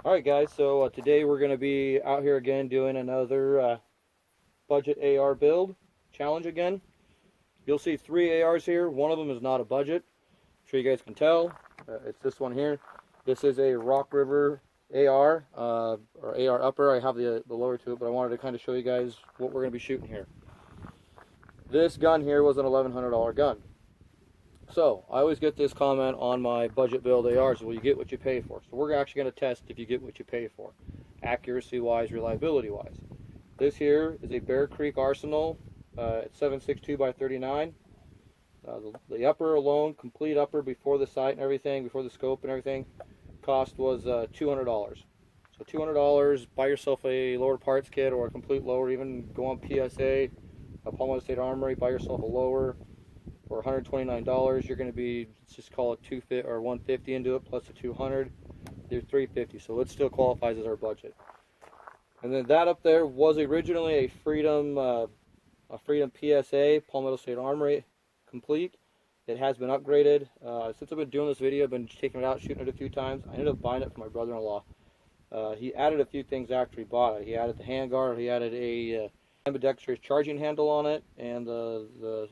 Alright guys, so today we're going to be out here again doing another budget AR build challenge again. You'll see 3 ARs here. One of them is not a budget. I'm sure you guys can tell. It's this one here. This is a Rock River AR, or AR upper. I have the lower to it, but I wanted to kind of show you guys what we're going to be shooting here. This gun here was an $1,100 gun. So, I always get this comment on my budget build ARs, well, you get what you pay for. So we're actually going to test if you get what you pay for, accuracy-wise, reliability-wise. This here is a Bear Creek Arsenal. It's 7.62 by 39. The upper alone, complete upper before the sight and everything, before the scope and everything, cost was $200. So $200, buy yourself a lower parts kit or a complete lower, even go on PSA, Palmetto State Armory, buy yourself a lower. For $129, you're going to be, let's just call it $250 or $150 into it, plus the $200, you're $350. So it still qualifies as our budget. And then that up there was originally a Freedom PSA Palmetto State Armory complete. It has been upgraded. Since I've been doing this video, I've been taking it out, shooting it a few times. I ended up buying it for my brother-in-law. He added a few things after he bought it. He added the handguard. He added a ambidextrous charging handle on it, and the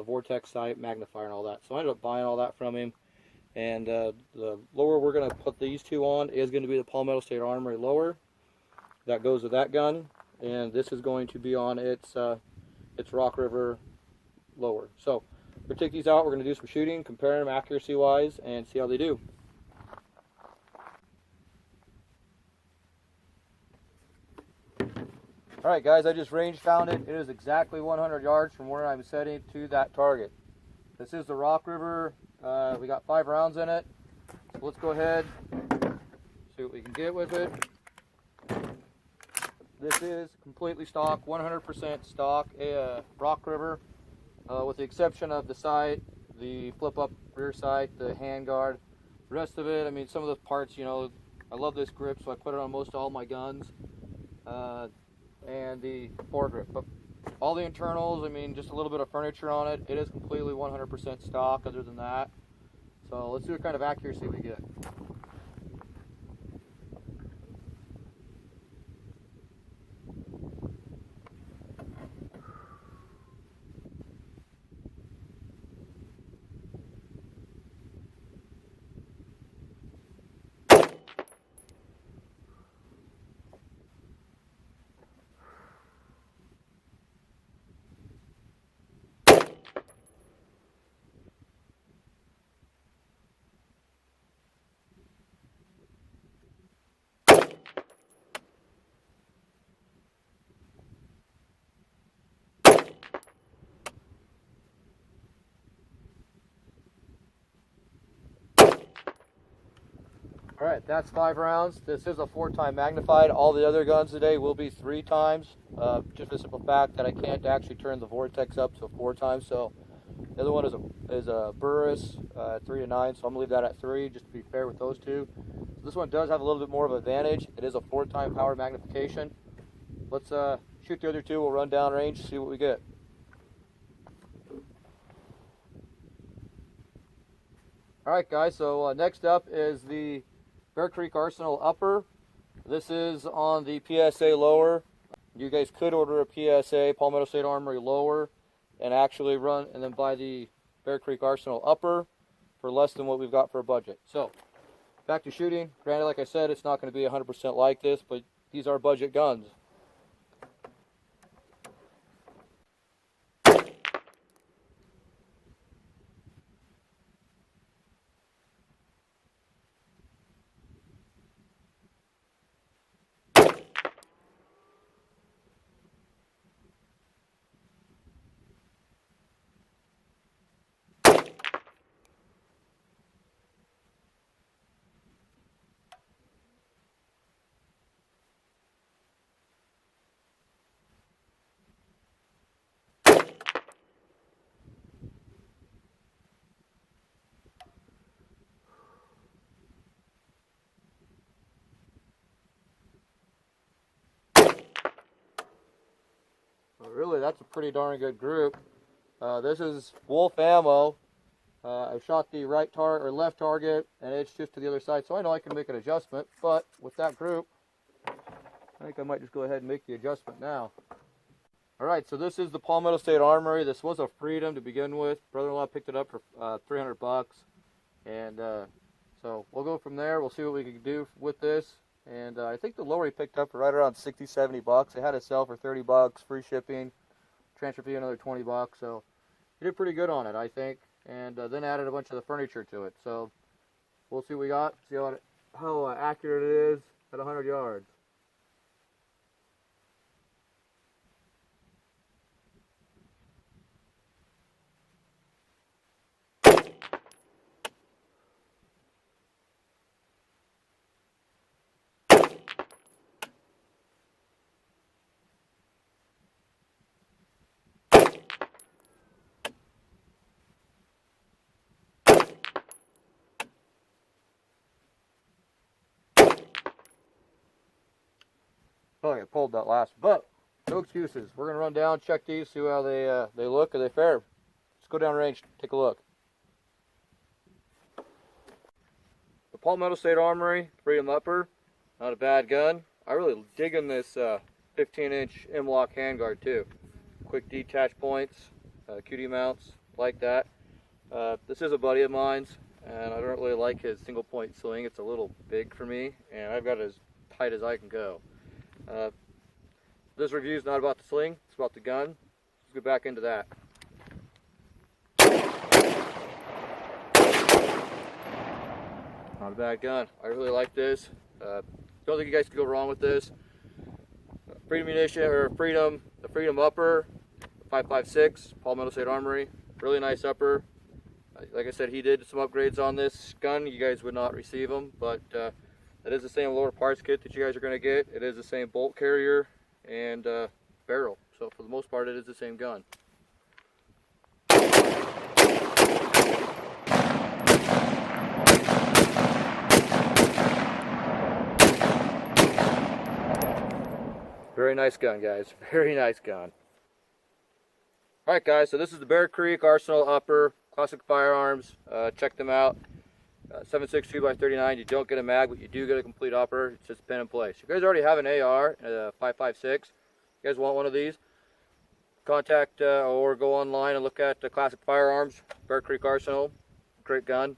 vortex sight magnifier and all that. So I ended up buying all that from him. And the lower we're going to put these two on is going to be the Palmetto State Armory lower. That goes with that gun. And this is going to be on its Rock River lower. So we'll take these out. We're going to do some shooting, compare them accuracy-wise, and see how they do. Alright guys, I just range found it. It is exactly 100 yards from where I'm setting to that target. This is the Rock River. We got 5 rounds in it. So let's go ahead, see what we can get with it. This is completely stock, 100% stock Rock River, with the exception of the sight, the flip-up rear sight, the handguard. The rest of it, I mean, some of the parts, you know, I love this grip, so I put it on most all my guns. And the foregrip, but all the internals, I mean, just a little bit of furniture on it. It is completely 100% stock other than that. So let's see what kind of accuracy we get. Alright, that's 5 rounds. This is a 4-time magnified. All the other guns today will be 3 times. Just the simple fact that I can't actually turn the vortex up to 4 times. So the other one is a Burris 3 to 9, so I'm going to leave that at 3 just to be fair with those two. So this one does have a little bit more of an advantage. It is a 4-time power magnification. Let's shoot the other two. We'll run down range, see what we get. Alright guys, so next up is the Bear Creek Arsenal upper. This is on the PSA lower. You guys could order a PSA Palmetto State Armory lower and actually run and then buy the Bear Creek Arsenal upper for less than what we've got for a budget. So back to shooting. Granted, like I said, it's not going to be 100% like this, but these are budget guns. Really, that's a pretty darn good group. This is Wolf Ammo. I shot the right target or left target, and it's just to the other side, so I know I can make an adjustment. But with that group, I think I might just go ahead and make the adjustment now. All right, so this is the Palmetto State Armory. This was a Freedom to begin with. Brother-in-law picked it up for $300, and so we'll go from there. We'll see what we can do with this. And I think the lower he picked up for right around 60, 70 bucks. They had it sell for 30 bucks, free shipping, transfer fee another 20 bucks. So he did pretty good on it, I think. And then added a bunch of the furniture to it. So we'll see what we got, see how accurate it is at 100 yards. Oh, I pulled that last, but no excuses. We're gonna run down, check these, see how they look. Are they fair? Let's go down range, take a look. The Palmetto State Armory Freedom Upper, not a bad gun. I really digging this 15-inch M-lock handguard too. Quick detach points, QD mounts like that. This is a buddy of mine's, and I don't really like his single point sling. It's a little big for me, and I've got it as tight as I can go. This review is not about the sling, it's about the gun. Let's get back into that. Not a bad gun. I really like this. Don't think you guys can go wrong with this. Freedom munition, or the Freedom Upper, 5.56, Palmetto State Armory. Really nice upper. Like I said, he did some upgrades on this gun. You guys would not receive them, but it is the same lower parts kit that you guys are going to get. It is the same bolt carrier and barrel. So for the most part, it is the same gun. Very nice gun, guys. Very nice gun. Alright guys, so this is the Bear Creek Arsenal Upper, classic firearms. Check them out. 7.62x39. You don't get a mag, but you do get a complete upper. It's just pin in place. You guys already have an AR, 5.56. You guys want one of these? Contact or go online and look at the classic firearms, Bear Creek Arsenal. Great gun.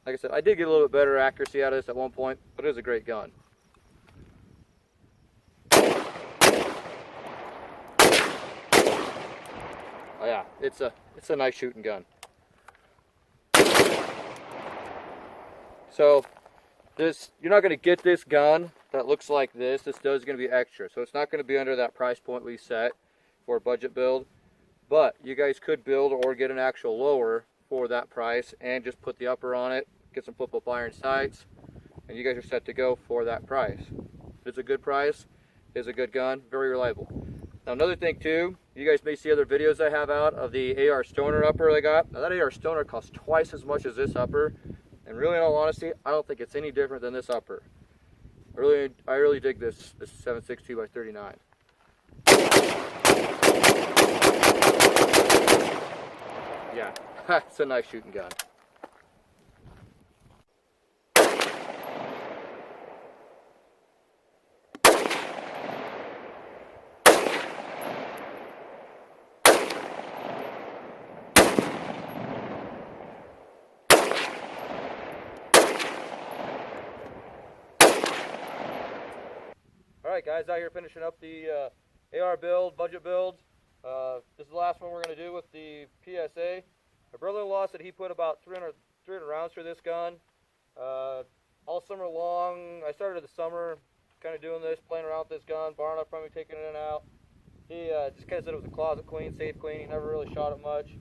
Like I said, I did get a little bit better accuracy out of this at one point, but it is a great gun. Oh yeah, it's a nice shooting gun. So this, you're not going to get this gun that looks like this. This is going to be extra, so it's not going to be under that price point we set for a budget build. But you guys could build or get an actual lower for that price and just put the upper on it, get some flip-up iron sights, and you guys are set to go for that price. It's a good price. It's a good gun, very reliable. Now another thing too, you guys may see other videos I have out of the AR Stoner upper I got. Now that AR Stoner costs twice as much as this upper, and really in all honesty, I don't think it's any different than this upper. I really dig this 7.62x39. Yeah, it's a nice shooting gun. Alright guys, out here finishing up the AR build, budget build. This is the last one we're going to do with the PSA. My brother-in-law said he put about 300 rounds through this gun. All summer long, I started the summer kind of doing this, playing around with this gun, borrowing it from me, taking it in and out. He just kind of said it was a closet clean, safe clean. He never really shot it much.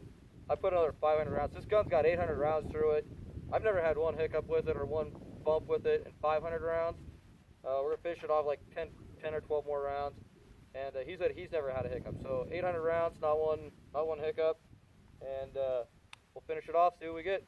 I put another 500 rounds. This gun's got 800 rounds through it. I've never had one hiccup with it or one bump with it in 500 rounds. We're going to finish it off like 10 or 12 more rounds. And he said he's never had a hiccup. So 800 rounds, not one hiccup. And we'll finish it off, see what we get.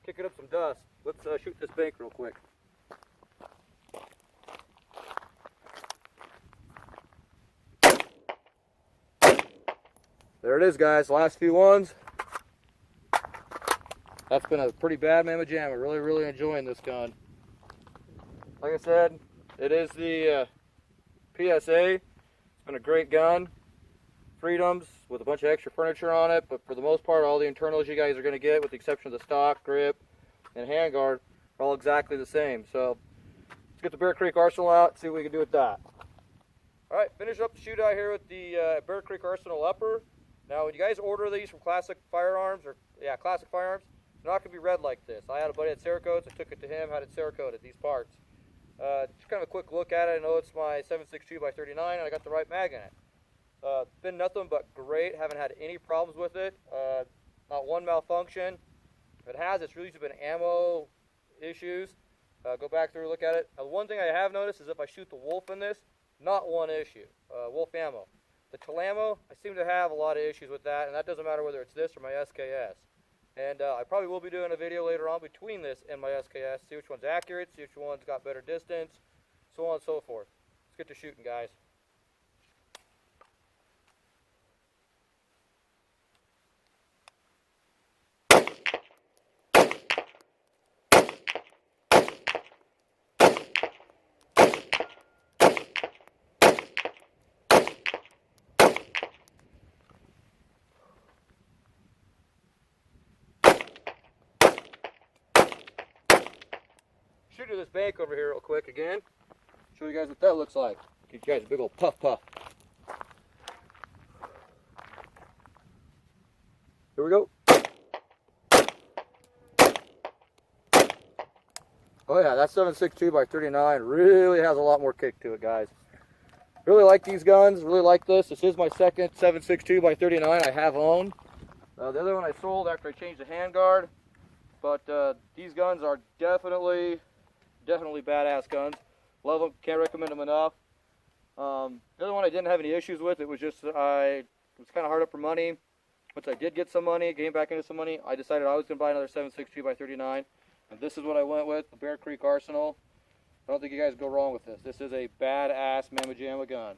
kicking up some dust. Let's shoot this bank real quick. There it is, guys. Last few ones. That's been a pretty bad mamma jamma. Really enjoying this gun. Like I said, it is the PSA. It's been a great gun. Freedoms with a bunch of extra furniture on it, but for the most part, all the internals you guys are going to get, with the exception of the stock, grip, and handguard, are all exactly the same. So let's get the Bear Creek Arsenal out, see what we can do with that. All right, finish up the shootout here with the Bear Creek Arsenal upper. Now, when you guys order these from Classic Firearms, Classic Firearms, they're not going to be red like this. I had a buddy at Cerakote, I took it to him, had it Cerakoted, these parts. Just kind of a quick look at it. I know it's my 7.62x39, and I got the right mag in it. Been nothing but great. Haven't had any problems with it. Not one malfunction. If it has, it's really just been ammo issues. Go back through and look at it. Now, one thing I have noticed is if I shoot the Wolf in this, not one issue. Wolf ammo. The Chalamo, I seem to have a lot of issues with that, and that doesn't matter whether it's this or my SKS. And I probably will be doing a video later on between this and my SKS, see which one's accurate, see which one's got better distance, so on and so forth. Let's get to shooting, guys. Shoot to this bank over here real quick again. Show you guys what that looks like. Give you guys a big old puff. Here we go. Oh yeah, that 7.62x39 really has a lot more kick to it, guys. Really like these guns, really like this. This is my second 7.62x39 I have owned. The other one I sold after I changed the handguard. But these guns are definitely badass guns. Love them, can't recommend them enough. The other one I didn't have any issues with. It was just it was kind of hard up for money. Once I did get some money, getting back into some money, I decided I was going to buy another 7.62x39. And this is what I went with, the Bear Creek Arsenal. I don't think you guys go wrong with this. This is a badass mamma jamma gun.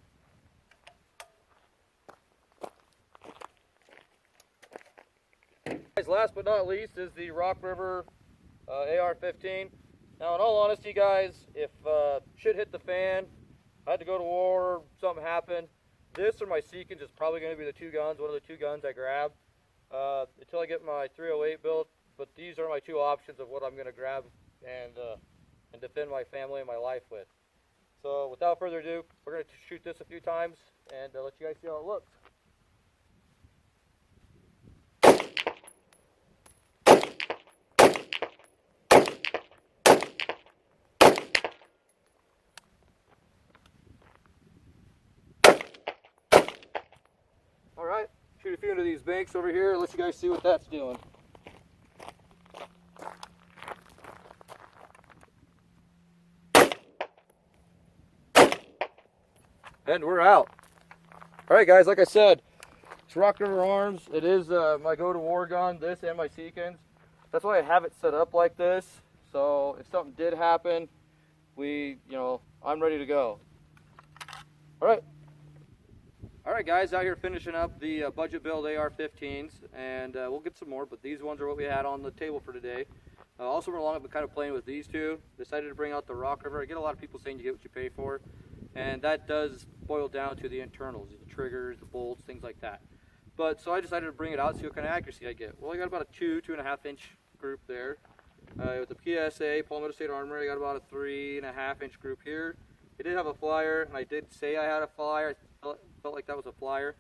Guys, last but not least is the Rock River AR-15. Now, in all honesty, guys, if shit hit the fan, I had to go to war, something happened, this or my Seekins is probably going to be the two guns, one of the two guns I grab until I get my 308 built. But these are my two options of what I'm going to grab and defend my family and my life with. So, without further ado, we're going to shoot this a few times and let you guys see how it looks. Alright, shoot a few into these banks over here, let you guys see what that's doing. And we're out. Alright guys, like I said, it's Rock River Arms. It is my go-to-war gun, this and my Seekins. That's why I have it set up like this. So if something did happen, I'm ready to go. Alright. Alright guys, out here finishing up the budget build AR-15s, and we'll get some more, but these ones are what we had on the table for today. Also went along, I've been kind of playing with these two. Decided to bring out the Rock River. I get a lot of people saying you get what you pay for, and that does boil down to the internals, the triggers, the bolts, things like that. But so I decided to bring it out, see what kind of accuracy I get. Well, I got about a 2.5 inch group there. With the PSA, Palmetto State Armory, I got about a 3.5 inch group here. It did have a flyer, and I did say I had a flyer. I felt like that was a flyer.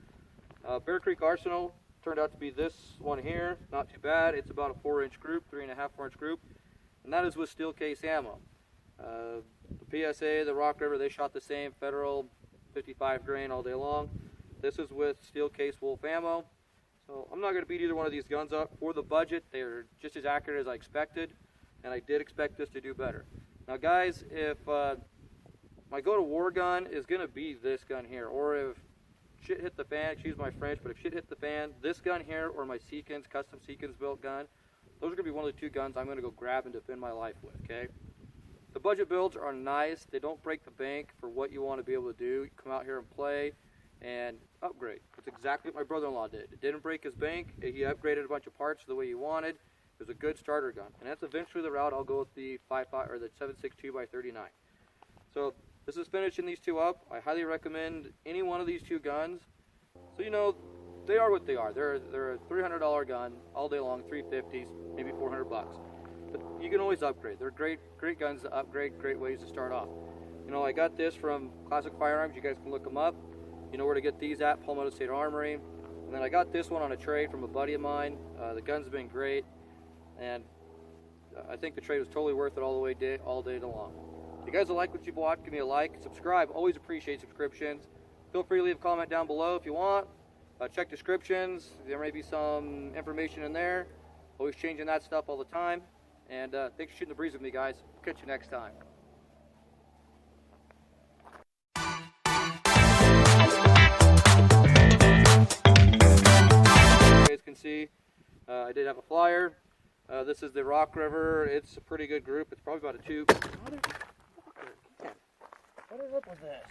Bear Creek Arsenal turned out to be this one here. Not too bad. It's about a 4-inch group, 3.5, 4-inch group. And that is with steel case ammo. The PSA, the Rock River, they shot the same Federal 55 grain all day long. This is with steel case Wolf ammo. So I'm not going to beat either one of these guns up. For the budget, they're just as accurate as I expected. And I did expect this to do better. Now guys, if my go-to-war gun is going to be this gun here, or if shit hit the fan, excuse my French, but if shit hit the fan, this gun here or my Seekins, custom Seekins built gun, those are going to be one of the two guns I'm going to go grab and defend my life with, okay? The budget builds are nice. They don't break the bank for what you want to be able to do. You come out here and play and upgrade. That's exactly what my brother-in-law did. It didn't break his bank. He upgraded a bunch of parts the way he wanted. It was a good starter gun. And that's eventually the route I'll go with the 5.5 or the 7.62 by 39. So this is finishing these two up. I highly recommend any one of these two guns. So you know, they are what they are. They're a $300 gun all day long, $350s, maybe $400 bucks. But you can always upgrade. They're great guns to upgrade, great ways to start off. You know, I got this from Classic Firearms. You guys can look them up. You know where to get these at, Palmetto State Armory. And then I got this one on a trade from a buddy of mine. The gun's been great, and I think the trade was totally worth it all day long. If you guys like what you've watched, give me a like, subscribe. Always appreciate subscriptions. Feel free to leave a comment down below if you want. Check descriptions. There may be some information in there. Always changing that stuff all the time. And thanks for shooting the breeze with me, guys. Catch you next time. You guys can see I did have a flyer. This is the Rock River. It's a pretty good group. It's probably about a 2. What is up with this?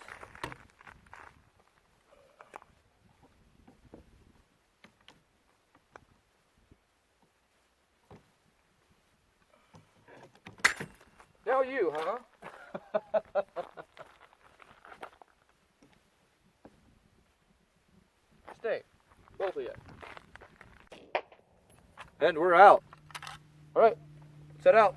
Now you, huh? Stay. Both of you. And we're out. All right. Set out.